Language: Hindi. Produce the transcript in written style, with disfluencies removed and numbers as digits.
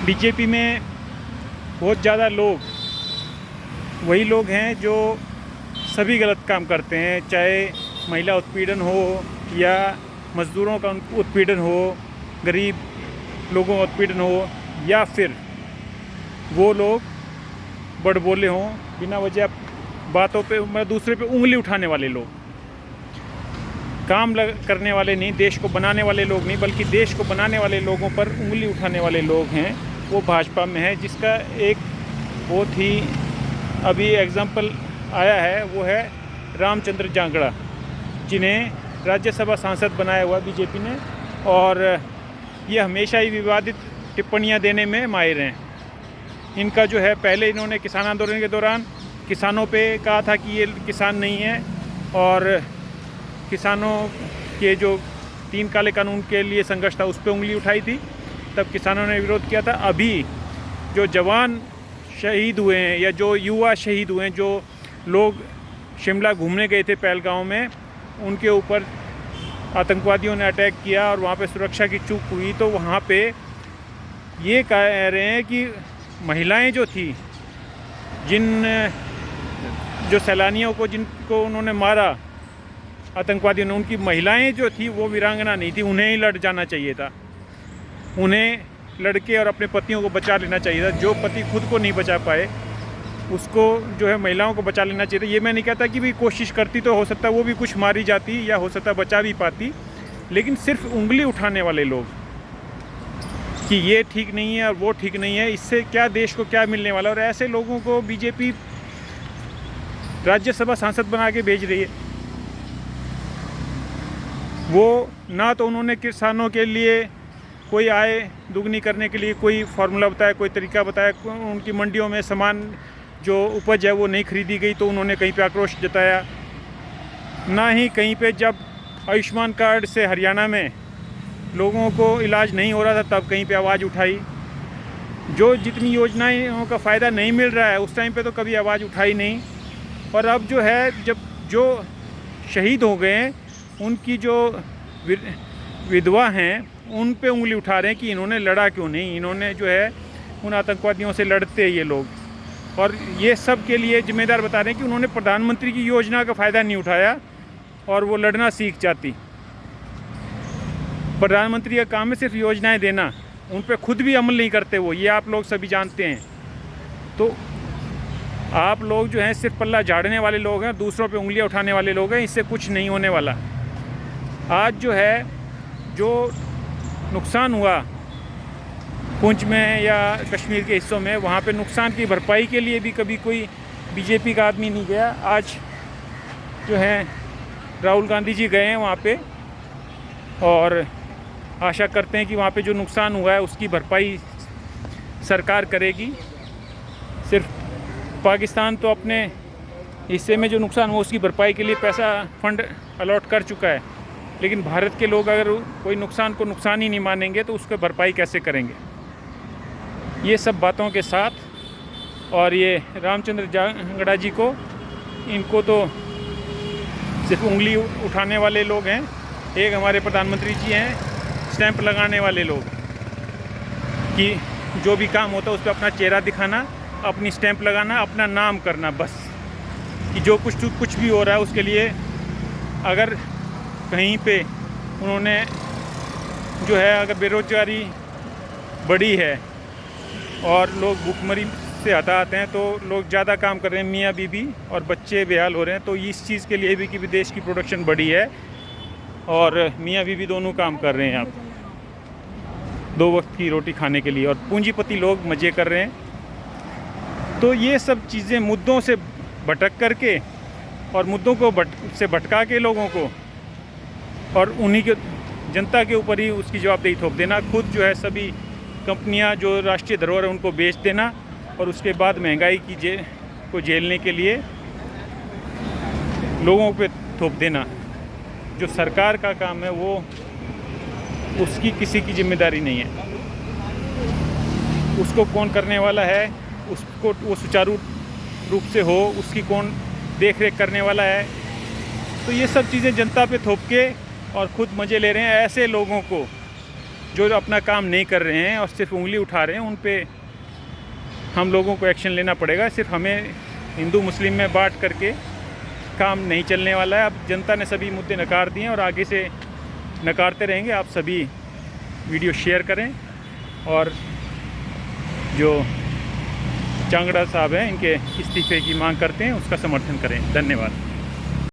बीजेपी में बहुत ज़्यादा लोग वही लोग हैं जो सभी गलत काम करते हैं, चाहे महिला उत्पीड़न हो या मज़दूरों का उत्पीड़न हो, गरीब लोगों का उत्पीड़न हो, या फिर वो लोग बड़बोले हों, बिना वजह बातों पे दूसरे पे उंगली उठाने वाले लोग, काम करने वाले नहीं, देश को बनाने वाले लोग नहीं, बल्कि देश को बनाने वाले लोगों पर उंगली उठाने वाले लोग हैं, वो भाजपा में है। जिसका एक बहुत ही अभी एग्जाम्पल आया है, वो है रामचंद्र जांगड़ा, जिन्हें राज्यसभा सांसद बनाया हुआ बीजेपी ने, और ये हमेशा ही विवादित टिप्पणियां देने में माहिर हैं। इनका जो है, पहले इन्होंने किसान आंदोलन के दौरान किसानों पे कहा था कि ये किसान नहीं है, और किसानों के जो 3 काले कानून के लिए संघर्ष था उस पर उंगली उठाई थी, तब किसानों ने विरोध किया था। अभी जो जवान शहीद हुए हैं या जो युवा शहीद हुए हैं, जो लोग शिमला घूमने गए थे पहलगांव में, उनके ऊपर आतंकवादियों ने अटैक किया और वहाँ पे सुरक्षा की चूक हुई, तो वहाँ पे ये कह रहे हैं कि महिलाएं जो थी, जो सैलानियों को जिनको उन्होंने मारा आतंकवादियों ने, उनकी महिलाएं जो थी वो वीरांगना नहीं थी, उन्हें ही लड़ जाना चाहिए था, उन्हें लड़के और अपने पतियों को बचा लेना चाहिए था। जो पति खुद को नहीं बचा पाए उसको जो है महिलाओं को बचा लेना चाहिए था। ये मैं नहीं कहता कि भी कोशिश करती तो हो सकता है वो भी कुछ मारी जाती या हो सकता है बचा भी पाती, लेकिन सिर्फ उंगली उठाने वाले लोग कि ये ठीक नहीं है और वो ठीक नहीं है, इससे क्या देश को क्या मिलने वाला, और ऐसे लोगों को बीजेपी राज्यसभा सांसद बना के भेज रही है। वो ना तो उन्होंने किसानों के लिए कोई आय दुगनी करने के लिए कोई फार्मूला बताया, कोई तरीका बताया, उनकी मंडियों में सामान जो उपज है वो नहीं खरीदी गई तो उन्होंने कहीं पे आक्रोश जताया, ना ही कहीं पे जब आयुष्मान कार्ड से हरियाणा में लोगों को इलाज नहीं हो रहा था तब कहीं पे आवाज़ उठाई। जो जितनी योजनाओं का फ़ायदा नहीं मिल रहा है उस टाइम पे तो कभी आवाज़ उठाई नहीं, और अब जो है, जब जो शहीद हो गए हैं उनकी जो विधवा हैं उन पे उंगली उठा रहे हैं कि इन्होंने लड़ा क्यों नहीं, इन्होंने जो है उन आतंकवादियों से लड़ते ये लोग, और ये सब के लिए जिम्मेदार बता रहे हैं कि उन्होंने प्रधानमंत्री की योजना का फ़ायदा नहीं उठाया और वो लड़ना सीख जाती। प्रधानमंत्री का काम है सिर्फ योजनाएं देना, उन पे खुद भी अमल नहीं करते वो, ये आप लोग सभी जानते हैं। तो आप लोग जो हैं सिर्फ पल्ला झाड़ने वाले लोग हैं, दूसरों पे उंगलियां उठाने वाले लोग हैं, इससे कुछ नहीं होने वाला। आज जो है, जो नुकसान हुआ पुंछ में या कश्मीर के हिस्सों में, वहाँ पे नुकसान की भरपाई के लिए भी कभी कोई बीजेपी का आदमी नहीं गया। आज जो है राहुल गांधी जी गए हैं वहाँ पे, और आशा करते हैं कि वहाँ पे जो नुकसान हुआ है उसकी भरपाई सरकार करेगी। सिर्फ पाकिस्तान तो अपने हिस्से में जो नुकसान हुआ उसकी भरपाई के लिए पैसा फंड अलॉट कर चुका है, लेकिन भारत के लोग अगर कोई नुकसान को नुकसान ही नहीं मानेंगे तो उसकी भरपाई कैसे करेंगे। ये सब बातों के साथ, और ये रामचंद्र जांगड़ा जी को, इनको तो सिर्फ उंगली उठाने वाले लोग हैं। एक हमारे प्रधानमंत्री जी हैं स्टैंप लगाने वाले लोग, कि जो भी काम होता है उस पर अपना चेहरा दिखाना, अपनी स्टैंप लगाना, अपना नाम करना, बस कि जो कुछ भी हो रहा है उसके लिए अगर कहीं पे उन्होंने जो है, अगर बेरोजगारी बढ़ी है और लोग भूखमरी से हताहत हैं, तो लोग ज़्यादा काम कर रहे हैं, मियाँ बीबी और बच्चे बेहाल हो रहे हैं, तो इस चीज़ के लिए भी कि देश की प्रोडक्शन बढ़ी है और मियाँ बीबी दोनों काम कर रहे हैं आप 2 वक्त की रोटी खाने के लिए, और पूंजीपति लोग मज़े कर रहे हैं। तो ये सब चीज़ें मुद्दों से भटक करके और मुद्दों को से भटका के लोगों को, और उन्हीं के जनता के ऊपर ही उसकी जवाबदेही थोप देना। खुद जो है सभी कंपनियां जो राष्ट्रीय धरोहर है उनको बेच देना, और उसके बाद महंगाई की को झेलने के लिए लोगों पे थोप देना। जो सरकार का काम है वो, उसकी किसी की जिम्मेदारी नहीं है। उसको कौन करने वाला है, उसको वो सुचारू रूप से हो, उसकी कौन देख रेख करने वाला है। तो ये सब चीज़ें जनता पे थोप के और ख़ुद मज़े ले रहे हैं। ऐसे लोगों को जो अपना काम नहीं कर रहे हैं और सिर्फ उंगली उठा रहे हैं, उन पे हम लोगों को एक्शन लेना पड़ेगा। सिर्फ हमें हिंदू मुस्लिम में बांट करके काम नहीं चलने वाला है। अब जनता ने सभी मुद्दे नकार दिए हैं और आगे से नकारते रहेंगे। आप सभी वीडियो शेयर करें और जो चांगड़ा साहब हैं इनके इस्तीफे की मांग करते हैं उसका समर्थन करें। धन्यवाद।